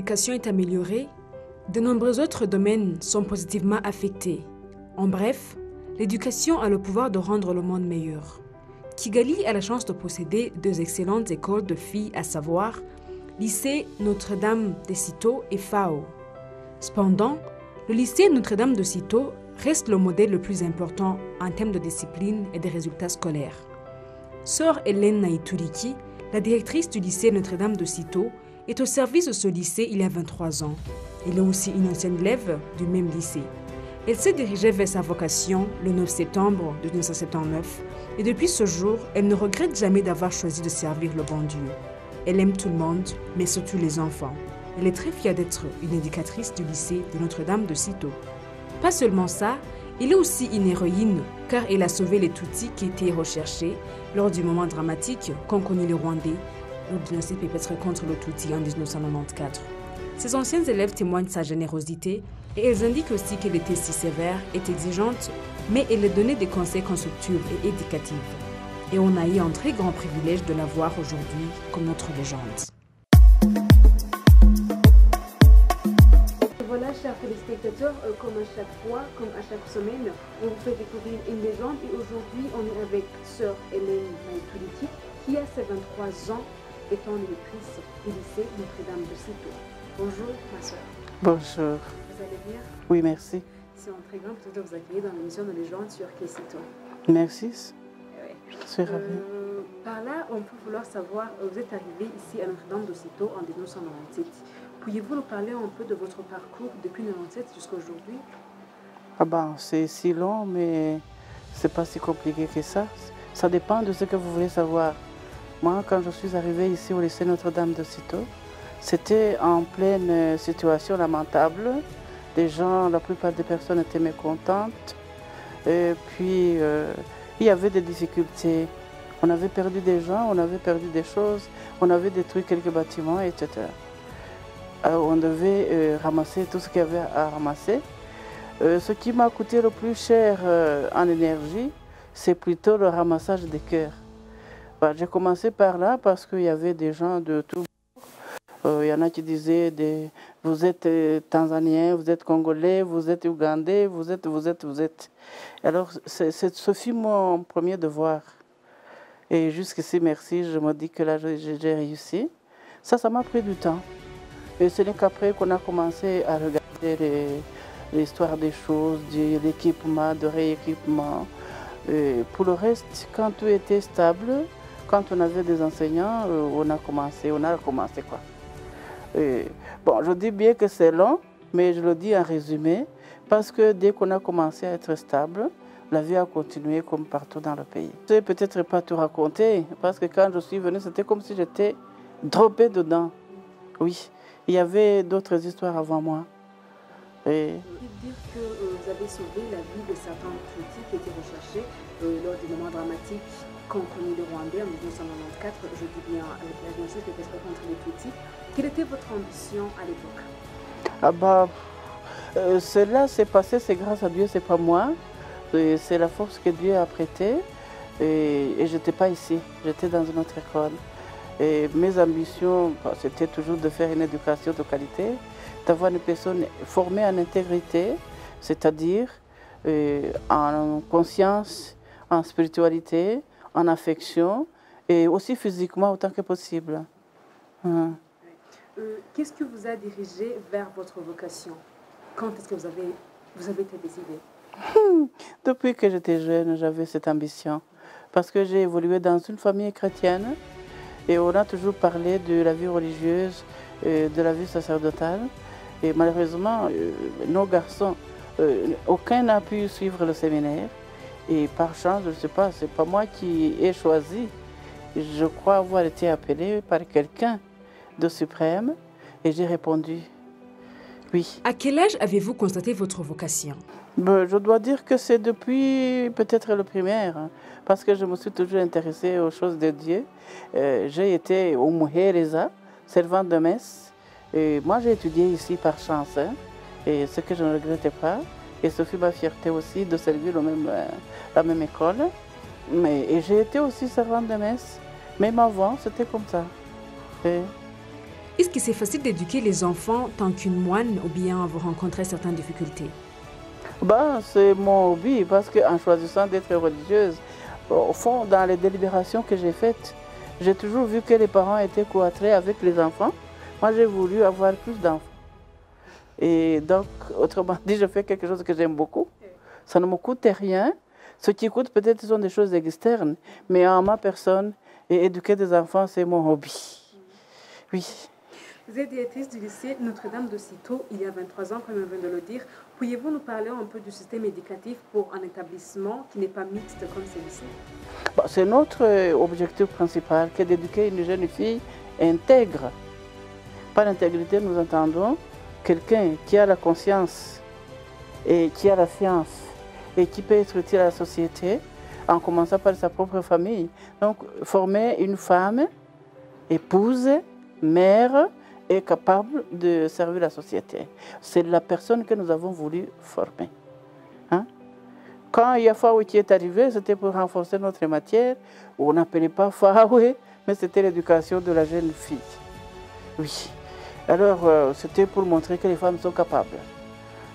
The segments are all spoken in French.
l'éducation est améliorée, de nombreux autres domaines sont positivement affectés. En bref, l'éducation a le pouvoir de rendre le monde meilleur. Kigali a la chance de posséder deux excellentes écoles de filles, à savoir lycée Notre-Dame de Cîteaux et FAO. Cependant, le lycée Notre-Dame de Cîteaux reste le modèle le plus important en termes de discipline et de résultats scolaires. Sœur Hélène Naïtouriki, la directrice du lycée Notre-Dame de Cîteaux, est au service de ce lycée il y a 23 ans. Elle est aussi une ancienne élève du même lycée. Elle s'est dirigée vers sa vocation le 9 septembre 1979 et depuis ce jour, elle ne regrette jamais d'avoir choisi de servir le bon Dieu. Elle aime tout le monde, mais surtout les enfants. Elle est très fière d'être une éducatrice du lycée de Notre-Dame de Cîteaux. Pas seulement ça, elle est aussi une héroïne car elle a sauvé les Tutsis qui étaient recherchés lors du moment dramatique qu'ont connu les Rwandais lors du génocide perpétré contre le Tutsi en 1994. Ses anciens élèves témoignent de sa générosité et elles indiquent aussi qu'elle était si sévère et exigeante, mais elle leur donnait des conseils constructifs et éducatifs. Et on a eu un très grand privilège de la voir aujourd'hui comme notre légende. Voilà, chers téléspectateurs, comme à chaque fois, comme à chaque semaine, on vous fait découvrir une légende et aujourd'hui on est avec sœur Hélène Naïtouriki qui a ses 23 ans étant directrice du lycée Notre-Dame de Cîteaux. Bonjour ma sœur. Bonjour. Vous allez bien? Oui, merci. C'est un très grand plaisir de vous accueillir dans l'émission de légende sur Cîteaux. Merci. Ouais. Je suis ravie. Par là, on peut vouloir savoir, vous êtes arrivé ici à Notre-Dame de Cîteaux en 1997. Pourriez-vous nous parler un peu de votre parcours depuis 1997 jusqu'à aujourd'hui? Ah ben, c'est si long, mais c'est pas si compliqué que ça. Ça dépend de ce que vous voulez savoir. Moi, quand je suis arrivée ici au lycée Notre-Dame de Cîteaux, c'était en pleine situation lamentable. Les gens, la plupart des personnes étaient mécontentes. Et puis, il y avait des difficultés. On avait perdu des gens, on avait perdu des choses, on avait détruit quelques bâtiments, etc. Alors, on devait ramasser tout ce qu'il y avait à ramasser. Ce qui m'a coûté le plus cher en énergie, c'est plutôt le ramassage des cœurs. Ben, j'ai commencé par là parce qu'il y avait des gens de tout. Il y en a qui disaient vous êtes Tanzanien, vous êtes Congolais, vous êtes Ougandais, vous êtes. Alors, ce fut mon premier devoir. Et jusqu'ici, merci, je me dis que là, j'ai réussi. Ça m'a pris du temps. Et ce n'est qu'après qu'on a commencé à regarder l'histoire des choses, de l'équipement, de rééquipement. Et pour le reste, quand tout était stable, quand on avait des enseignants, on a recommencé quoi. Et, bon, je dis bien que c'est long, mais je le dis en résumé, parce que dès qu'on a commencé à être stable, la vie a continué comme partout dans le pays. Je ne sais peut-être pas tout raconter, parce que quand je suis venue, c'était comme si j'étais droppée dedans. Oui. Il y avait d'autres histoires avant moi. Et... Vous dire que vous avez sauvé la vie de certains Tutsis qui étaient recherchés lors du moment dramatique qu'ont connu les Rwandais en 1994, je dis bien avec la génocide perpétré contre les Tutsis. Quelle était votre ambition à l'époque? Ah bah, cela s'est passé, c'est grâce à Dieu, c'est pas moi. C'est la force que Dieu a prêtée. Et je n'étais pas ici, j'étais dans une autre école. Et mes ambitions, c'était toujours de faire une éducation de qualité, d'avoir une personne formée en intégrité, c'est-à-dire en conscience, en spiritualité, en affection et aussi physiquement autant que possible. Qu'est-ce qui vous a dirigé vers votre vocation? Quand est-ce que vous avez été décidé? Depuis que j'étais jeune, j'avais cette ambition. Parce que j'ai évolué dans une famille chrétienne. Et on a toujours parlé de la vie religieuse, de la vie sacerdotale. Et malheureusement, nos garçons, aucun n'a pu suivre le séminaire. Et par chance, je ne sais pas, ce n'est pas moi qui ai choisi. Je crois avoir été appelé par quelqu'un de suprême. Et j'ai répondu oui. À quel âge avez-vous constaté votre vocation? Je dois dire que c'est depuis peut-être le primaire, hein, parce que je me suis toujours intéressée aux choses de Dieu. J'ai été au Muhereza, servante de messe. Et moi, j'ai étudié ici par chance, hein, et ce que je ne regrettais pas. Et ce fut ma fierté aussi de servir la même école. Et j'ai été aussi servante de messe. Même avant, c'était comme ça. Est-ce que c'est facile d'éduquer les enfants tant qu'une moine ou bien vous rencontrez certaines difficultés? C'est mon hobby parce qu'en choisissant d'être religieuse, au fond, dans les délibérations que j'ai faites, j'ai toujours vu que les parents étaient cloîtrés avec les enfants. Moi, j'ai voulu avoir plus d'enfants. Et donc, autrement dit, je fais quelque chose que j'aime beaucoup. Ça ne me coûte rien. Ce qui coûte peut-être sont des choses externes, mais en ma personne, et éduquer des enfants, c'est mon hobby. Oui. Vous êtes directrice du lycée Notre-Dame de Cîteaux il y a 23 ans, comme on vient de le dire. Pourriez-vous nous parler un peu du système éducatif pour un établissement qui n'est pas mixte comme celui-ci? C'est notre objectif principal, qui est d'éduquer une jeune fille intègre. Par intégrité, nous entendons quelqu'un qui a la conscience et qui a la science et qui peut être utile à la société, en commençant par sa propre famille. Donc, former une femme, épouse, mère, est capable de servir la société. C'est la personne que nous avons voulu former. Hein? Quand Yafaoué qui est arrivé, c'était pour renforcer notre matière. On n'appelait pas Faoué, mais c'était l'éducation de la jeune fille. Oui. Alors, c'était pour montrer que les femmes sont capables.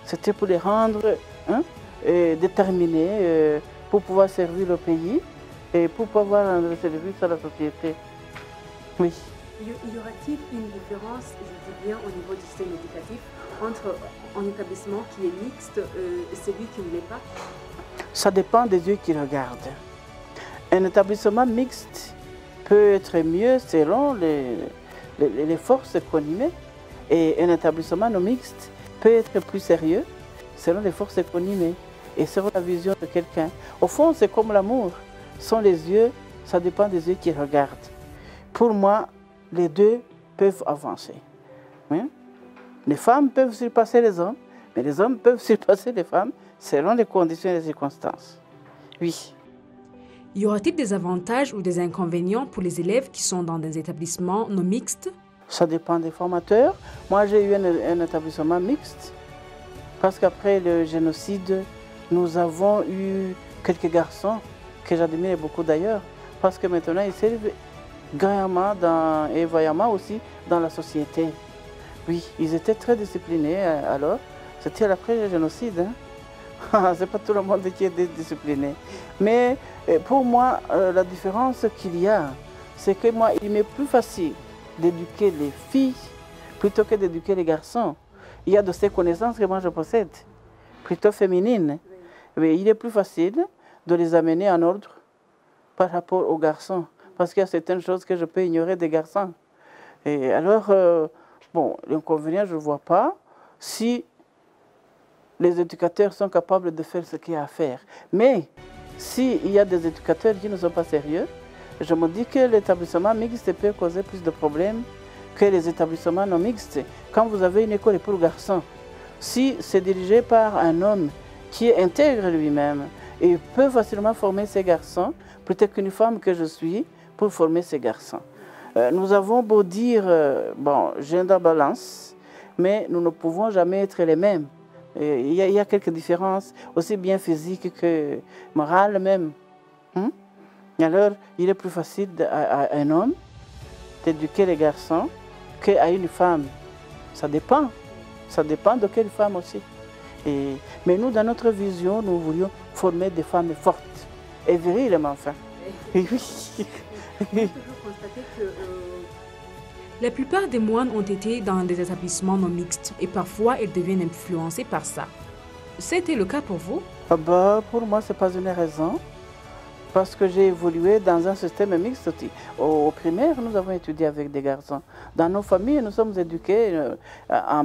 C'était pour les rendre déterminées pour pouvoir servir le pays et pour pouvoir rendre service à la société. Oui. Y aura-t-il une différence, je dis bien, au niveau du système éducatif entre un établissement qui est mixte et celui qui ne l'est pas? Ça dépend des yeux qui regardent. Un établissement mixte peut être mieux selon les forces qu'on y met. Et un établissement non mixte peut être plus sérieux selon les forces qu'on y met et selon la vision de quelqu'un. Au fond, c'est comme l'amour. Sans les yeux, ça dépend des yeux qui regardent. Pour moi, les deux peuvent avancer. Oui? Les femmes peuvent surpasser les hommes, mais les hommes peuvent surpasser les femmes selon les conditions et les circonstances. Oui. Y aura-t-il des avantages ou des inconvénients pour les élèves qui sont dans des établissements non mixtes? Ça dépend des formateurs. Moi, j'ai eu un établissement mixte parce qu'après le génocide, nous avons eu quelques garçons que j'admire beaucoup d'ailleurs parce que maintenant, ils servent gaillamment et vaillamment aussi dans la société. Oui, ils étaient très disciplinés alors. C'était après le génocide. Hein? C'est pas tout le monde qui est discipliné. Mais pour moi, la différence qu'il y a, c'est que moi, il m'est plus facile d'éduquer les filles plutôt que d'éduquer les garçons. Il y a de ces connaissances que moi je possède, plutôt féminines. Mais il est plus facile de les amener en ordre par rapport aux garçons. Parce qu'il y a certaines choses que je peux ignorer des garçons. Et alors, l'inconvénient, je ne vois pas si les éducateurs sont capables de faire ce qu'il y a à faire. Mais s'il y a des éducateurs qui ne sont pas sérieux, je me dis que l'établissement mixte peut causer plus de problèmes que les établissements non mixtes. Quand vous avez une école pour garçons, si c'est dirigé par un homme qui intègre lui-même et peut facilement former ses garçons, plutôt qu'une femme que je suis, pour former ces garçons. Nous avons beau dire, gender balance, mais nous ne pouvons jamais être les mêmes. Il y a quelques différences, aussi bien physiques que morales même. Alors, il est plus facile à un homme d'éduquer les garçons qu'à une femme. Ça dépend. Ça dépend de quelle femme aussi. Mais nous, dans notre vision, nous voulions former des femmes fortes et viriles, enfin. Oui. La plupart des moines ont été dans des établissements non mixtes et parfois ils deviennent influencés par ça. C'était le cas pour vous? Pour moi, ce n'est pas une raison parce que j'ai évolué dans un système mixte. Au primaire, nous avons étudié avec des garçons. Dans nos familles, nous sommes éduqués en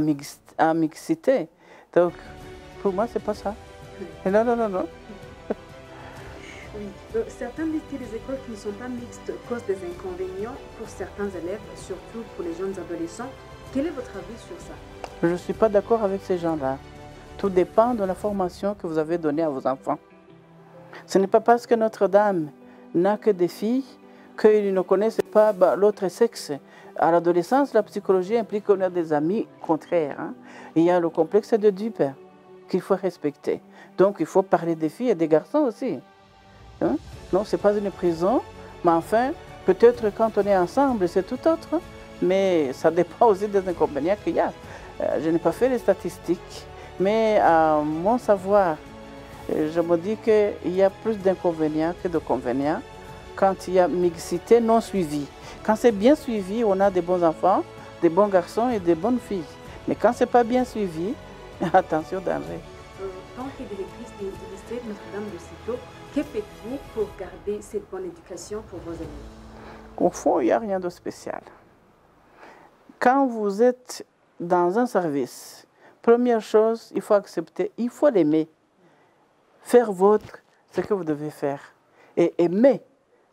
mixité. Donc, pour moi, ce n'est pas ça. Non. Oui. Certaines des écoles qui ne sont pas mixtes causent des inconvénients pour certains élèves, surtout pour les jeunes adolescents. Quel est votre avis sur ça? Je ne suis pas d'accord avec ces gens-là. Tout dépend de la formation que vous avez donnée à vos enfants. Ce n'est pas parce que Notre-Dame n'a que des filles qu'ils ne connaissent pas l'autre sexe. À l'adolescence, la psychologie implique qu'on a des amis contraires. Hein. Il y a le complexe d'Oedipe qu'il faut respecter. Donc il faut parler des filles et des garçons aussi. Hein? Non, ce n'est pas une prison, mais enfin, peut-être quand on est ensemble, c'est tout autre. mais ça dépend aussi des inconvénients qu'il y a. Je n'ai pas fait les statistiques, mais à mon savoir, je me dis qu'il y a plus d'inconvénients que de convénients quand il y a mixité non suivie. Quand c'est bien suivi, on a des bons enfants, des bons garçons et des bonnes filles. Mais quand ce n'est pas bien suivi, attention, danger. En tant que directrice du lycée Notre-Dame de Citeaux, que faites-vous pour garder cette bonne éducation pour vos amis? Au fond, il n'y a rien de spécial. Quand vous êtes dans un service, première chose, il faut accepter, il faut l'aimer. Faire votre, ce que vous devez faire. Et aimer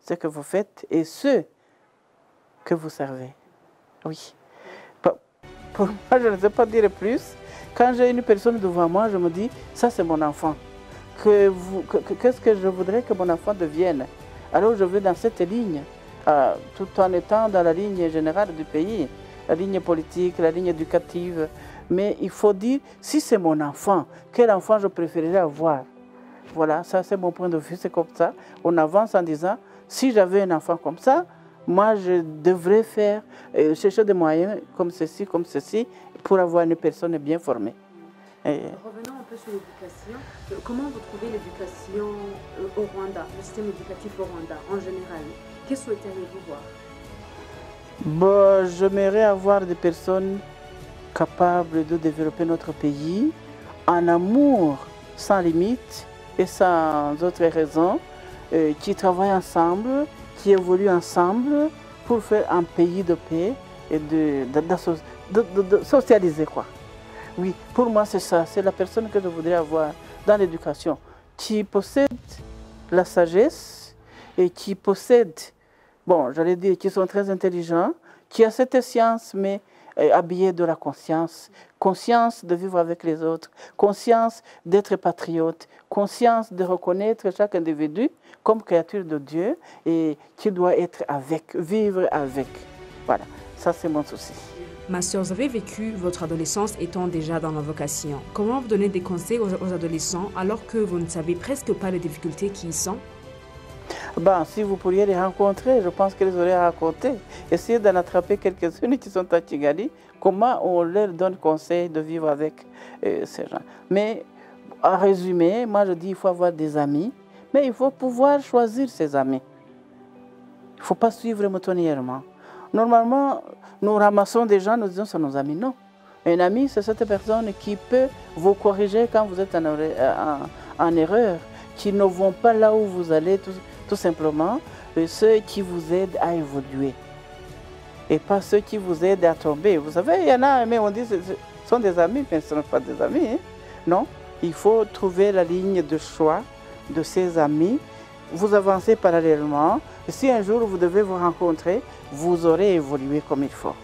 ce que vous faites et ceux que vous servez. Oui. Pour moi, je ne sais pas dire plus. Quand j'ai une personne devant moi, je me dis, ça c'est mon enfant. Qu'est-ce que je voudrais que mon enfant devienne? Alors je vais dans cette ligne, tout en étant dans la ligne générale du pays, la ligne politique, la ligne éducative. Mais il faut dire, si c'est mon enfant, quel enfant je préférerais avoir? Voilà, ça c'est mon point de vue, c'est comme ça. On avance en disant, si j'avais un enfant comme ça, moi je devrais faire, chercher des moyens comme ceci, pour avoir une personne bien formée. Revenons un peu sur l'éducation. Comment vous trouvez l'éducation au Rwanda, le système éducatif au Rwanda en général? Que souhaiteriez-vous voir? Bon, j'aimerais avoir des personnes capables de développer notre pays en amour sans limite et sans autre raison, qui travaillent ensemble, qui évoluent ensemble pour faire un pays de paix et de socialiser, quoi. Oui, pour moi c'est ça, c'est la personne que je voudrais avoir dans l'éducation, qui possède la sagesse et qui possède, bon, j'allais dire, qui sont très intelligents, qui a cette science, mais habillée de la conscience, conscience de vivre avec les autres, conscience d'être patriote, conscience de reconnaître chaque individu comme créature de Dieu et qui doit être avec, vivre avec. Voilà, ça c'est mon souci. Ma sœur, vous avez vécu votre adolescence étant déjà dans la vocation. Comment vous donnez des conseils aux adolescents alors que vous ne savez presque pas les difficultés qui y sont? Ben, si vous pourriez les rencontrer, je pense qu'ils auraient raconté. Essayez d'en attraper quelques-unes qui sont à Kigali. Comment on leur donne conseil de vivre avec ces gens. Mais en résumé, moi je dis qu'il faut avoir des amis, mais il faut pouvoir choisir ses amis. Il ne faut pas suivre moutonnièrement. Normalement, nous ramassons des gens, nous disons que ce sont nos amis. Non. Un ami, c'est cette personne qui peut vous corriger quand vous êtes en erreur, qui ne vont pas là où vous allez, tout simplement, ceux qui vous aident à évoluer. Et pas ceux qui vous aident à tomber. Vous savez, il y en a, mais on dit que ce sont des amis, mais ce ne sont pas des amis. Hein? Non, il faut trouver la ligne de choix de ces amis. Vous avancez parallèlement. Et si un jour vous devez vous rencontrer, vous aurez évolué comme il faut.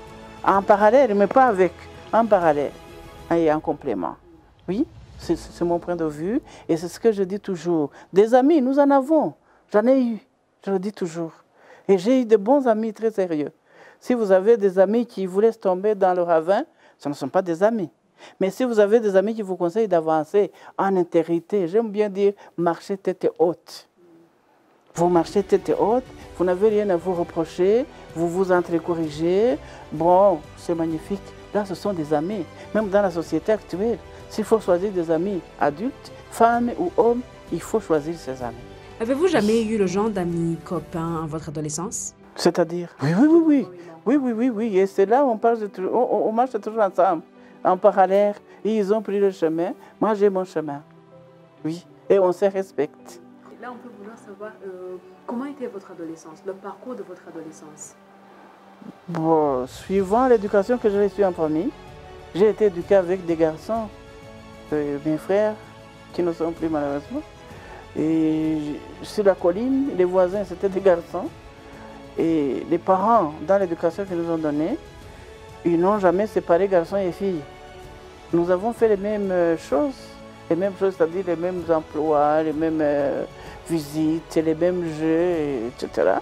En parallèle, mais pas avec, en parallèle et en complément. Oui, c'est mon point de vue et c'est ce que je dis toujours. Des amis, nous en avons. J'en ai eu, je le dis toujours. Et j'ai eu de bons amis très sérieux. Si vous avez des amis qui vous laissent tomber dans le ravin, ce ne sont pas des amis. Mais si vous avez des amis qui vous conseillent d'avancer en intégrité, j'aime bien dire marcher tête haute. Vous marchez tête haute, vous n'avez rien à vous reprocher, vous vous entrecorrigez. Bon, c'est magnifique. Là, ce sont des amis. Même dans la société actuelle, s'il faut choisir des amis adultes, femmes ou hommes, il faut choisir ses amis. Avez-vous jamais eu le genre d'amis copains en votre adolescence? C'est-à-dire? Oui. Et c'est là où on marche toujours ensemble, en parallèle. Ils ont pris le chemin, moi j'ai mon chemin. Oui, et on se respecte. Là, on peut vouloir savoir comment était votre adolescence, le parcours de votre adolescence. Bon, suivant l'éducation que j'ai reçue en famille, j'ai été éduqué avec des garçons, mes frères, qui ne sont plus malheureusement. Et sur la colline, les voisins, c'était des garçons. Et les parents, dans l'éducation qu'ils nous ont donnée, ils n'ont jamais séparé garçons et filles. Nous avons fait les mêmes choses, c'est-à-dire les mêmes emplois, les mêmes visites, les mêmes jeux, etc.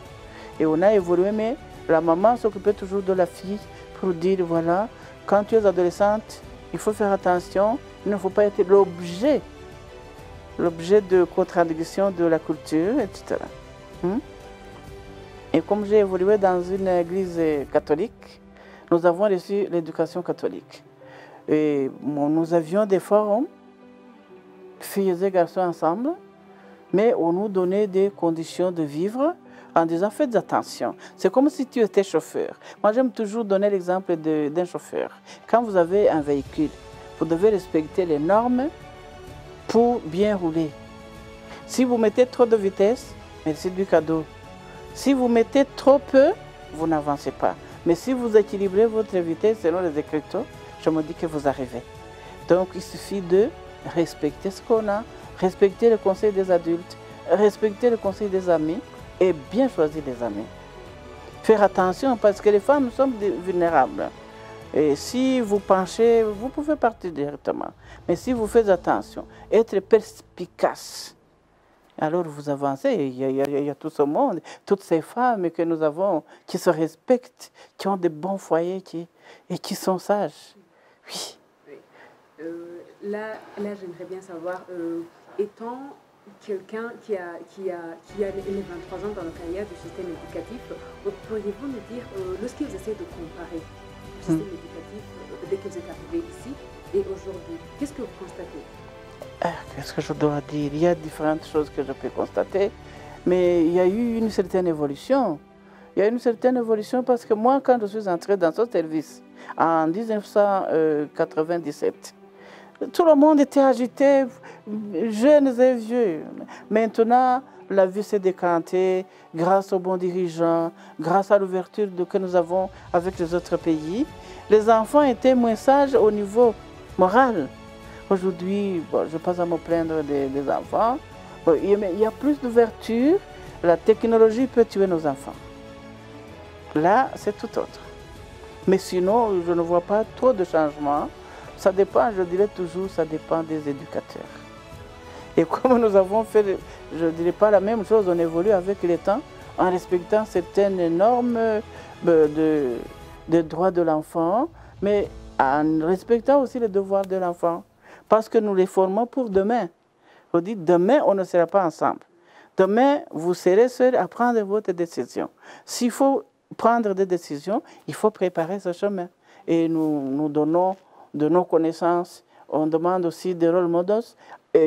Et on a évolué, mais la maman s'occupait toujours de la fille pour dire, voilà, quand tu es adolescente, il faut faire attention, il ne faut pas être l'objet de contradiction de la culture, etc. Et comme j'ai évolué dans une église catholique, nous avons reçu l'éducation catholique. Et nous avions des forums, filles et garçons ensemble, mais on nous donnait des conditions de vivre en disant faites attention. C'est comme si tu étais chauffeur. Moi, j'aime toujours donner l'exemple d'un chauffeur. Quand vous avez un véhicule, vous devez respecter les normes pour bien rouler. Si vous mettez trop de vitesse, merci du cadeau. Si vous mettez trop peu, vous n'avancez pas. Mais si vous équilibrez votre vitesse selon les écritures, je me dis que vous arrivez. Donc, il suffit de respecter ce qu'on a, respecter le conseil des adultes, respecter le conseil des amis et bien choisir les amis. Faire attention parce que les femmes sont vulnérables. Et si vous penchez, vous pouvez partir directement. Mais si vous faites attention, être perspicace, alors vous avancez. Il y a tout ce monde, toutes ces femmes que nous avons, qui se respectent, qui ont de bons foyers et qui sont sages. Oui. Là j'aimerais bien savoir, étant quelqu'un qui a les 23 ans dans le carrière du système éducatif, pourriez-vous nous dire, lorsque vous essayez de comparer le système éducatif dès que vous êtes arrivé ici et aujourd'hui, qu'est-ce que vous constatez? Qu'est-ce que je dois dire? Il y a différentes choses que je peux constater, mais il y a eu une certaine évolution. Il y a une certaine évolution parce que moi, quand je suis entrée dans ce service en 1997, tout le monde était agité, jeunes et vieux. Maintenant, la vie s'est décantée grâce aux bons dirigeants, grâce à l'ouverture que nous avons avec les autres pays. Les enfants étaient moins sages au niveau moral. Aujourd'hui, bon, je ne vais pas à me plaindre des enfants. Bon, il y a plus d'ouverture. La technologie peut tuer nos enfants. Là, c'est tout autre. Mais sinon, je ne vois pas trop de changements. Ça dépend, je dirais toujours, ça dépend des éducateurs. Et comme nous avons fait, je ne dirais pas la même chose, on évolue avec le temps en respectant certaines normes de droits de l'enfant, mais en respectant aussi les devoirs de l'enfant. Parce que nous les formons pour demain. Vous dites, demain, on ne sera pas ensemble. Demain, vous serez seuls à prendre votre décision. S'il faut prendre des décisions, il faut préparer ce chemin. Et nous donnons de nos connaissances. On demande aussi des rôles modèles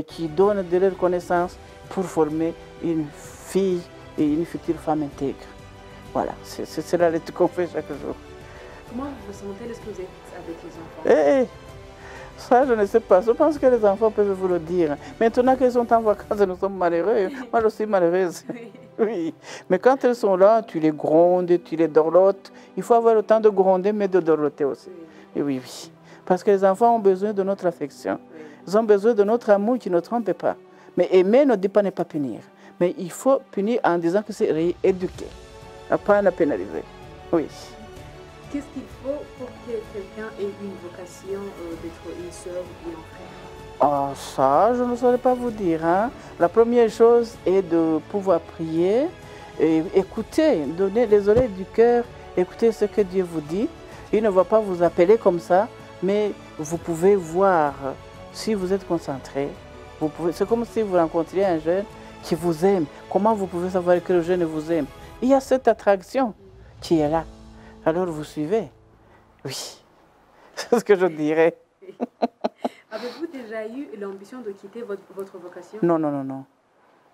qui donnent de leurs connaissances pour former une fille et une future femme intègre. Voilà, c'est la lettre qu'on fait chaque jour. Comment vous vous sentez lorsque vous êtes avec les enfants? Ça, je ne sais pas. Je pense que les enfants peuvent vous le dire. Maintenant qu'ils sont en vacances, nous sommes malheureux. Moi, je suis malheureuse. Oui. Mais quand ils sont là, tu les grondes, tu les dorlotes. Il faut avoir le temps de gronder, mais de dorloter aussi. Et oui, oui. Parce que les enfants ont besoin de notre affection. Ils ont besoin de notre amour qui ne trompe pas. Mais aimer ne dit pas ne pas punir. Mais il faut punir en disant que c'est rééduquer, pas la pénaliser. Oui. Qu'est-ce qu'il faut pour que quelqu'un ait une vocation d'être une sœur ou bien un frère? Ça, je ne saurais pas vous dire. Hein. La première chose est de pouvoir prier, et écouter, donner les oreilles du cœur, écouter ce que Dieu vous dit. Il ne va pas vous appeler comme ça, mais vous pouvez voir si vous êtes concentré. C'est comme si vous rencontriez un jeune qui vous aime. Comment vous pouvez savoir que le jeune vous aime? Il y a cette attraction qui est là. Alors vous suivez. Oui, c'est ce que je dirais. Avez-vous déjà eu l'ambition de quitter votre vocation? Non, non, non, non.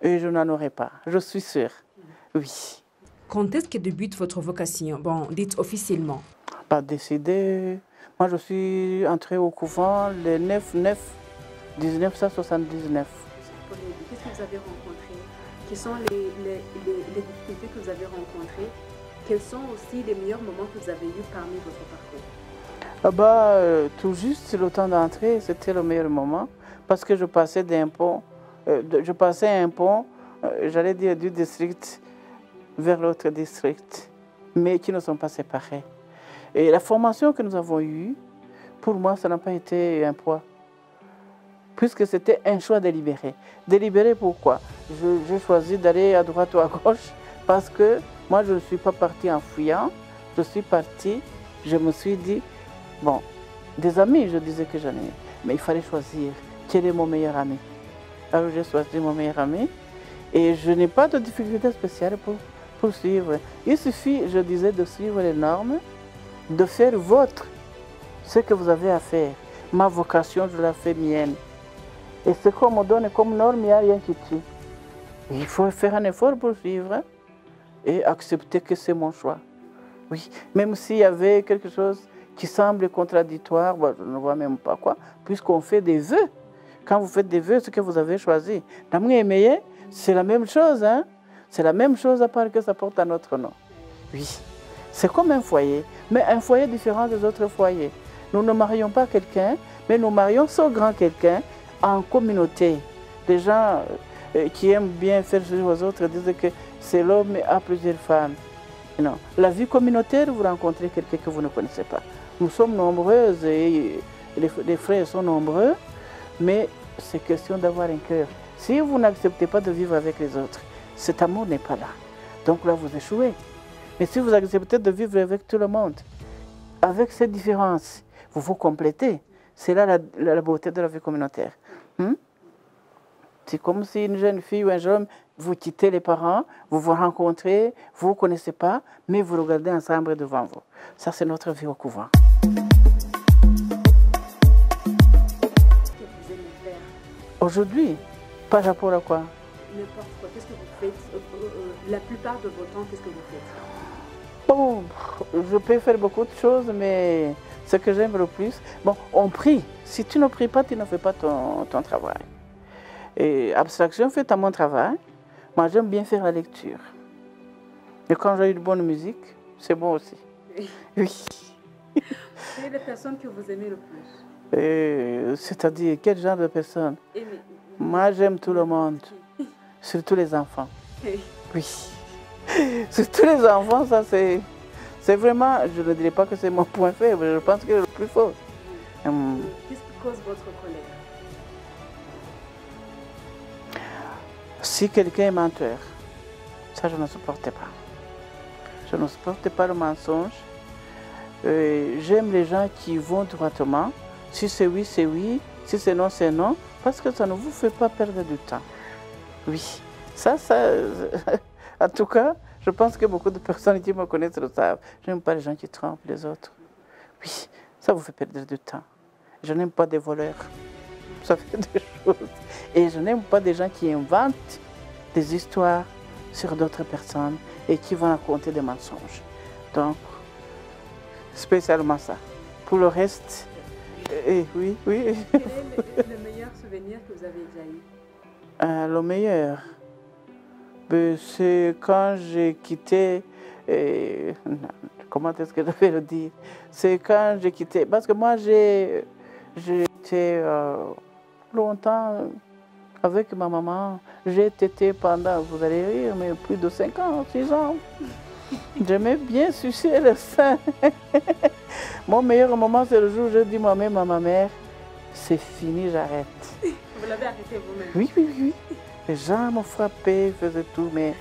Et je n'en aurai pas, je suis sûre. Oui. Quand est-ce que débute votre vocation? Bon, dites officiellement. Pas décidé. Moi, je suis entrée au couvent le 9/9/1979. Qu'est-ce que vous avez rencontré? Quelles sont les difficultés que vous avez rencontrées? Quels sont aussi les meilleurs moments que vous avez eus parmi votre parcours? Tout juste le temps d'entrer, c'était le meilleur moment parce que je passais d'un pont, j'allais dire du district vers l'autre district, mais qui ne sont pas séparés. Et la formation que nous avons eue, pour moi, ça n'a pas été un poids, puisque c'était un choix délibéré. Délibéré pourquoi? J'ai choisi d'aller à droite ou à gauche parce que moi, je ne suis pas partie en fuyant, je suis partie, je me suis dit, bon, des amis, je disais que j'en ai, mais il fallait choisir quel est mon meilleur ami. Alors j'ai choisi mon meilleur ami et je n'ai pas de difficulté spéciale pour suivre. Il suffit, je disais, de suivre les normes de faire votre, ce que vous avez à faire. Ma vocation, je la fais mienne. Et ce qu'on me donne comme norme, il n'y a rien qui tue. Il faut faire un effort pour suivre, hein, et accepter que c'est mon choix. Oui, même s'il y avait quelque chose qui semble contradictoire, bon, je ne vois même pas quoi, puisqu'on fait des vœux. Quand vous faites des vœux, ce que vous avez choisi. C'est la même chose, hein? C'est la même chose à part que ça porte un autre nom. Oui, c'est comme un foyer, mais un foyer différent des autres foyers. Nous ne marions pas quelqu'un, mais nous marions ce grand quelqu'un en communauté. Les gens qui aiment bien faire jouer aux autres disent que c'est l'homme à plusieurs femmes. Non. La vie communautaire, vous rencontrez quelqu'un que vous ne connaissez pas. Nous sommes nombreuses et les frères sont nombreux, mais c'est question d'avoir un cœur. Si vous n'acceptez pas de vivre avec les autres, cet amour n'est pas là. Donc là, vous échouez. Mais si vous acceptez de vivre avec tout le monde, avec ces différences, vous vous complétez. C'est là la beauté de la vie communautaire. C'est comme si une jeune fille ou un jeune homme, vous quittez les parents, vous vous rencontrez, vous ne vous connaissez pas, mais vous regardez ensemble devant vous. Ça, c'est notre vie au couvent. Aujourd'hui, par rapport à quoi? N'importe quoi. Qu'est-ce que vous faites? La plupart de votre temps, qu'est-ce que vous faites? Bon, je peux faire beaucoup de choses, mais ce que j'aime le plus, bon, on prie. Si tu ne pries pas, tu ne fais pas ton travail. Et abstraction fait à mon travail. Moi, j'aime bien faire la lecture. Et quand j'ai une bonne musique, c'est bon aussi. Oui. Quelle est la personne que vous aimez le plus? C'est-à-dire, quel genre de personne? Moi, j'aime tout le monde. Surtout les enfants. Oui. Surtout les enfants, ça c'est vraiment, je ne dirais pas que c'est mon point faible, je pense que c'est le plus fort. Qu'est-ce qui cause votre colère? Si quelqu'un est menteur, ça je ne supporte pas. Je ne supporte pas le mensonge. J'aime les gens qui vont droitement. Si c'est oui, c'est oui. Si c'est non, c'est non. Parce que ça ne vous fait pas perdre du temps. Oui. Ça, en tout cas, je pense que beaucoup de personnes qui me connaissent le savent. Je n'aime pas les gens qui trompent les autres. Oui, ça vous fait perdre du temps. Je n'aime pas des voleurs. Ça fait des choses. Et je n'aime pas des gens qui inventent des histoires sur d'autres personnes et qui vont raconter des mensonges. Donc, spécialement ça. Pour le reste, oui. Quel est le meilleur souvenir que vous avez déjà eu? Le meilleur, c'est quand j'ai quitté, comment est-ce que je vais le dire? C'est quand j'ai quitté, parce que moi j'ai été longtemps avec ma maman. J'ai été pendant, vous allez rire, mais plus de 5 ans, 6 ans. J'aimais bien sucer le sein. Mon meilleur moment, c'est le jour où je dis moi-même à ma mère, c'est fini, j'arrête. Vous l'avez arrêté vous-même? Oui. Les gens m'ont frappé, faisaient tout, mais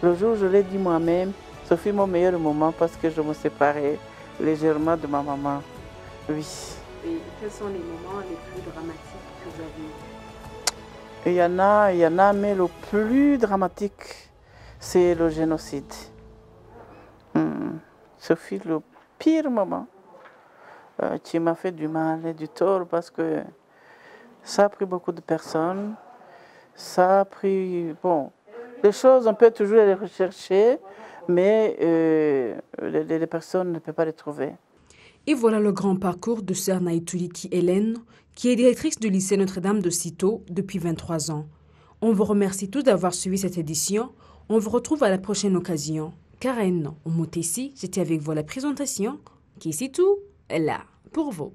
le jour où je l'ai dit moi-même, ce fut mon meilleur moment parce que je me séparais légèrement de ma maman. Oui. Et quels sont les moments les plus dramatiques que vous avez eus? Il y en a, mais le plus dramatique, c'est le génocide. Ce fut le pire moment qui m'a fait du mal et du tort parce que ça a pris beaucoup de personnes. Ça a pris... Bon, les choses, on peut toujours les rechercher, mais les personnes ne peuvent pas les trouver. Et voilà le grand parcours de sœur Naïtouliki Hélène, qui est directrice du lycée Notre-Dame de Cîteaux depuis 23 ans. On vous remercie tous d'avoir suivi cette édition. On vous retrouve à la prochaine occasion. Karen Omotessi, j'étais avec vous à la présentation. Qui c'est tout? Là, pour vous.